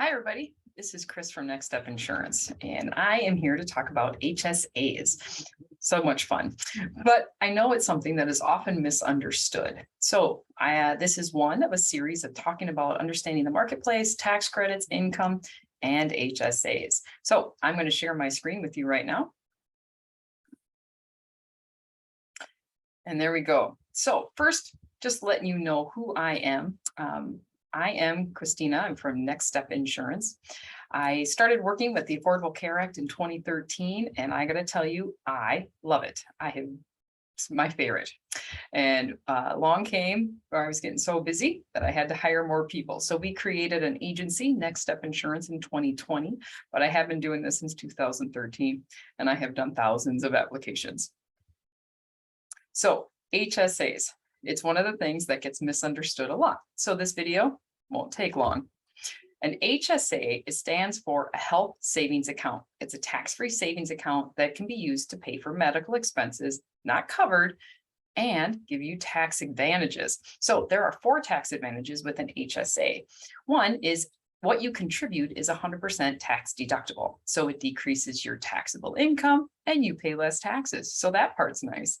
Hi, everybody. This is Chris from Next Step Insurance, and I am here to talk about HSAs. So much fun, but I know it's something that is often misunderstood. So this is one of a series of talking about understanding the marketplace, tax credits, income, and HSAs. So I'm going to share my screen with you right now. And there we go. So first, just letting you know who I am. I am Christina. I'm from Next Step Insurance. I started working with the Affordable Care Act in 2013, and I got to tell you, I love it. It's my favorite. And along came where I was getting so busy that I had to hire more people. So we created an agency, Next Step Insurance, in 2020, but I have been doing this since 2013, and I have done thousands of applications. So HSAs. It's one of the things that gets misunderstood a lot. So this video won't take long. An HSA stands for a health savings account. It's a tax-free savings account that can be used to pay for medical expenses not covered and give you tax advantages. So there are 4 tax advantages with an HSA. One is what you contribute is 100% tax deductible. So it decreases your taxable income and you pay less taxes. So that part's nice.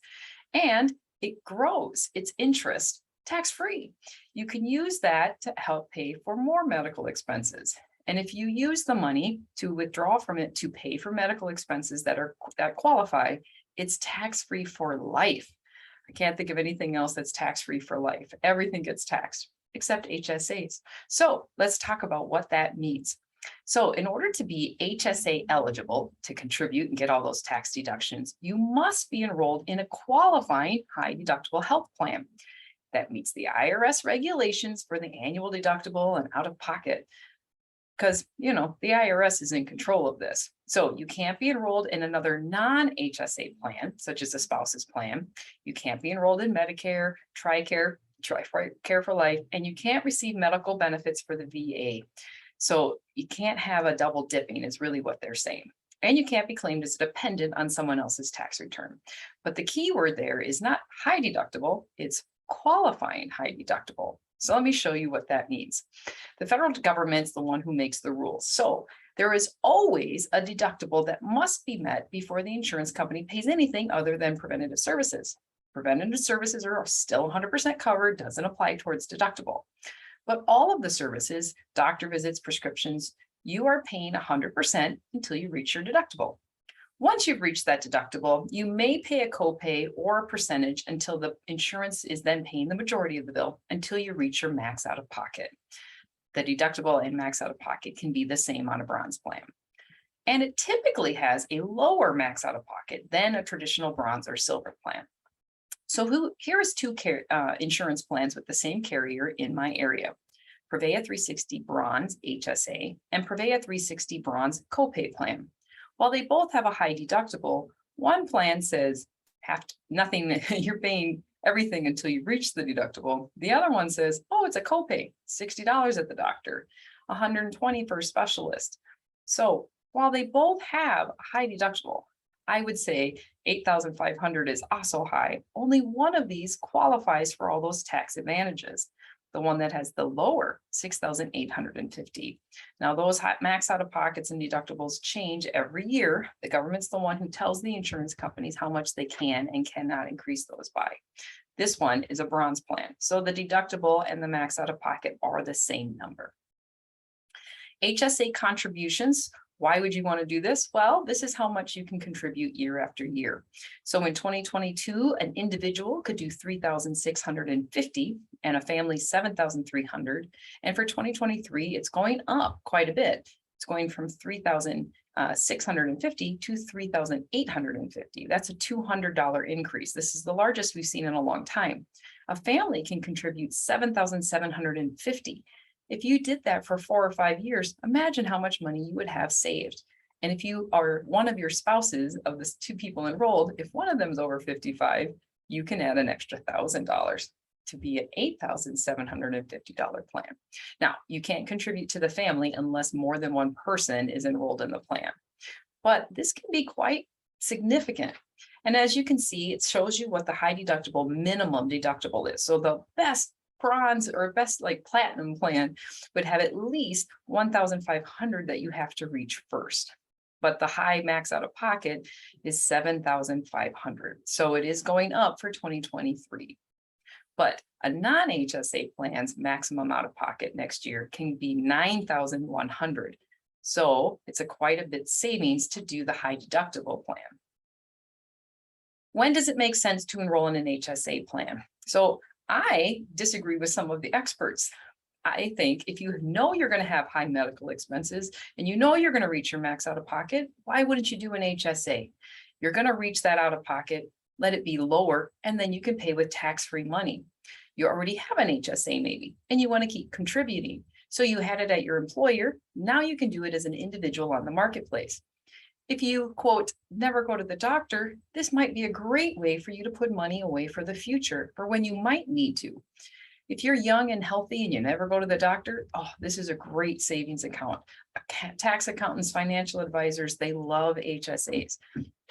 And it grows its interest tax-free. You can use that to help pay for more medical expenses. And if you use the money to withdraw from it to pay for medical expenses that qualify, it's tax-free for life. I can't think of anything else that's tax-free for life. Everything gets taxed except HSAs. So let's talk about what that means. So in order to be HSA eligible to contribute and get all those tax deductions, you must be enrolled in a qualifying high deductible health plan that meets the IRS regulations for the annual deductible and out of pocket. Because, the IRS is in control of this. So you can't be enrolled in another non-HSA plan, such as a spouse's plan. You can't be enrolled in Medicare, TRICARE for life, and you can't receive medical benefits for the VA. So you can't have a double dipping is really what they're saying. And you can't be claimed as a dependent on someone else's tax return. But the key word there is not high deductible, it's qualifying high deductible. So let me show you what that means. The federal government's the one who makes the rules. So there is always a deductible that must be met before the insurance company pays anything other than preventative services. Preventative services are still 100% covered, doesn't apply towards deductible. But all of the services, doctor visits, prescriptions, you are paying 100% until you reach your deductible. Once you've reached that deductible, you may pay a copay or a percentage until the insurance is then paying the majority of the bill until you reach your max out of pocket. The deductible and max out of pocket can be the same on a bronze plan. And it typically has a lower max out of pocket than a traditional bronze or silver plan. So here's 2 insurance plans with the same carrier in my area. Prevea 360 Bronze HSA and Prevea 360 Bronze Copay Plan. While they both have a high deductible, one plan says nothing, you're paying everything until you reach the deductible. The other one says, oh, it's a copay, $60 at the doctor, $120 for a specialist. So while they both have a high deductible, I would say $8,500 is also high. Only one of these qualifies for all those tax advantages. The one that has the lower $6,850. Now those max out of pockets and deductibles change every year. The government's the one who tells the insurance companies how much they can and cannot increase those by. This one is a bronze plan. So the deductible and the max out of pocket are the same number. HSA contributions. Why would you want to do this? Well, this is how much you can contribute year after year. So in 2022, an individual could do $3,650 and a family $7,300. And for 2023, it's going up quite a bit. It's going from $3,650 to $3,850. That's a $200 increase. This is the largest we've seen in a long time. A family can contribute $7,750. If you did that for 4 or 5 years, imagine how much money you would have saved. And if you are one of your spouses of the 2 people enrolled, if one of them is over 55, you can add an extra $1,000 to be an $8,750 plan. Now, you can't contribute to the family unless more than one person is enrolled in the plan. But this can be quite significant. And as you can see, it shows you what the high deductible minimum deductible is. So the best bronze or best like platinum plan would have at least 1,500 that you have to reach first. But the high max out of pocket is 7,500. So it is going up for 2023. But a non-HSA plan's maximum out of pocket next year can be 9,100. So it's quite a bit savings to do the high deductible plan. When does it make sense to enroll in an HSA plan? So I disagree with some of the experts. I think if you know you're going to have high medical expenses and you know you're going to reach your max out of pocket, why wouldn't you do an HSA? You're going to reach that out of pocket, let it be lower, and then you can pay with tax-free money. You already have an HSA maybe, and you want to keep contributing. So you had it at your employer. Now you can do it as an individual on the marketplace. If you, quote, never go to the doctor, this might be a great way for you to put money away for the future, for when you might need to. If you're young and healthy and you never go to the doctor, oh, this is a great savings account. Tax accountants, financial advisors, they love HSAs.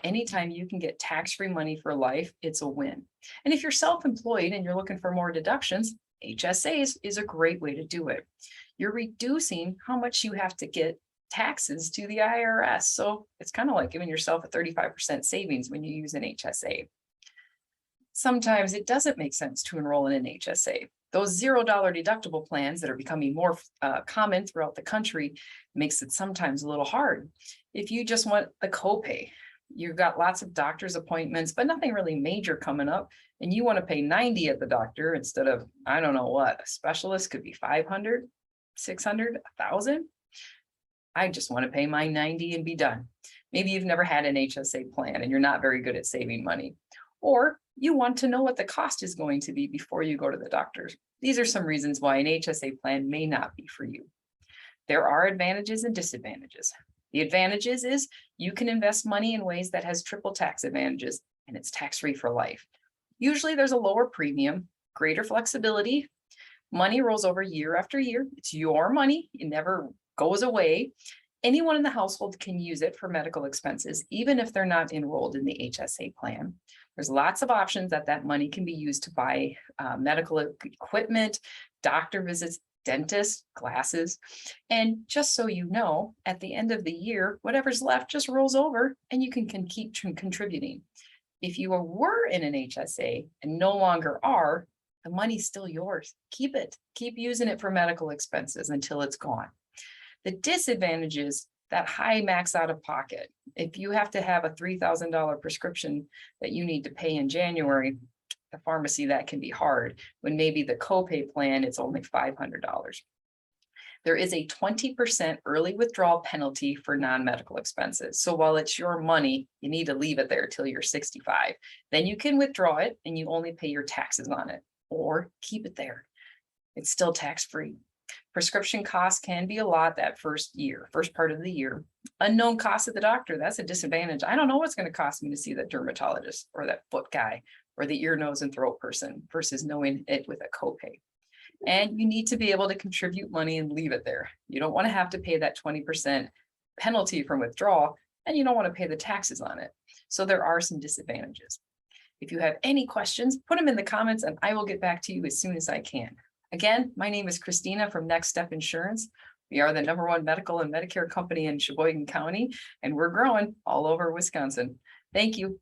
Anytime you can get tax-free money for life, it's a win. And if you're self-employed and you're looking for more deductions, HSAs is a great way to do it. You're reducing how much you have to get taxes to the IRS. So it's kind of like giving yourself a 35% savings when you use an HSA. Sometimes it doesn't make sense to enroll in an HSA. Those $0 deductible plans that are becoming more common throughout the country makes it sometimes a little hard. If you just want the copay, you've got lots of doctor's appointments, but nothing really major coming up, and you want to pay $90 at the doctor instead of, I don't know what, a specialist could be $500, $600, $1,000. I just want to pay my $90 and be done. Maybe you've never had an HSA plan and you're not very good at saving money. Or you want to know what the cost is going to be before you go to the doctors. These are some reasons why an HSA plan may not be for you. There are advantages and disadvantages. The advantages is you can invest money in ways that has triple tax advantages, and it's tax-free for life. Usually there's a lower premium, greater flexibility. Money rolls over year after year. It's your money. It never goes away. Anyone in the household can use it for medical expenses, even if they're not enrolled in the HSA plan. There's lots of options that money can be used to buy medical equipment, doctor visits, dentist, glasses. And just so you know, at the end of the year, whatever's left just rolls over and you can keep contributing. If you were in an HSA and no longer are, the money's still yours. Keep it. Keep using it for medical expenses until it's gone. The disadvantage is that high max out of pocket. If you have to have a $3,000 prescription that you need to pay in January, the pharmacy, that can be hard. When maybe the copay plan, it's only $500. There is a 20% early withdrawal penalty for non-medical expenses. So while it's your money, you need to leave it there till you're 65. Then you can withdraw it and you only pay your taxes on it, or keep it there. It's still tax-free. Prescription costs can be a lot that first part of the year. Unknown costs at the doctor, that's a disadvantage. I don't know what's going to cost me to see that dermatologist or that foot guy or the ear, nose, and throat person versus knowing it with a copay. And you need to be able to contribute money and leave it there. You don't want to have to pay that 20% penalty from withdrawal, and you don't want to pay the taxes on it. So there are some disadvantages. If you have any questions, put them in the comments and I will get back to you as soon as I can. Again, my name is Christina from Next Step Insurance. We are the #1 medical and Medicare company in Sheboygan County, and we're growing all over Wisconsin. Thank you.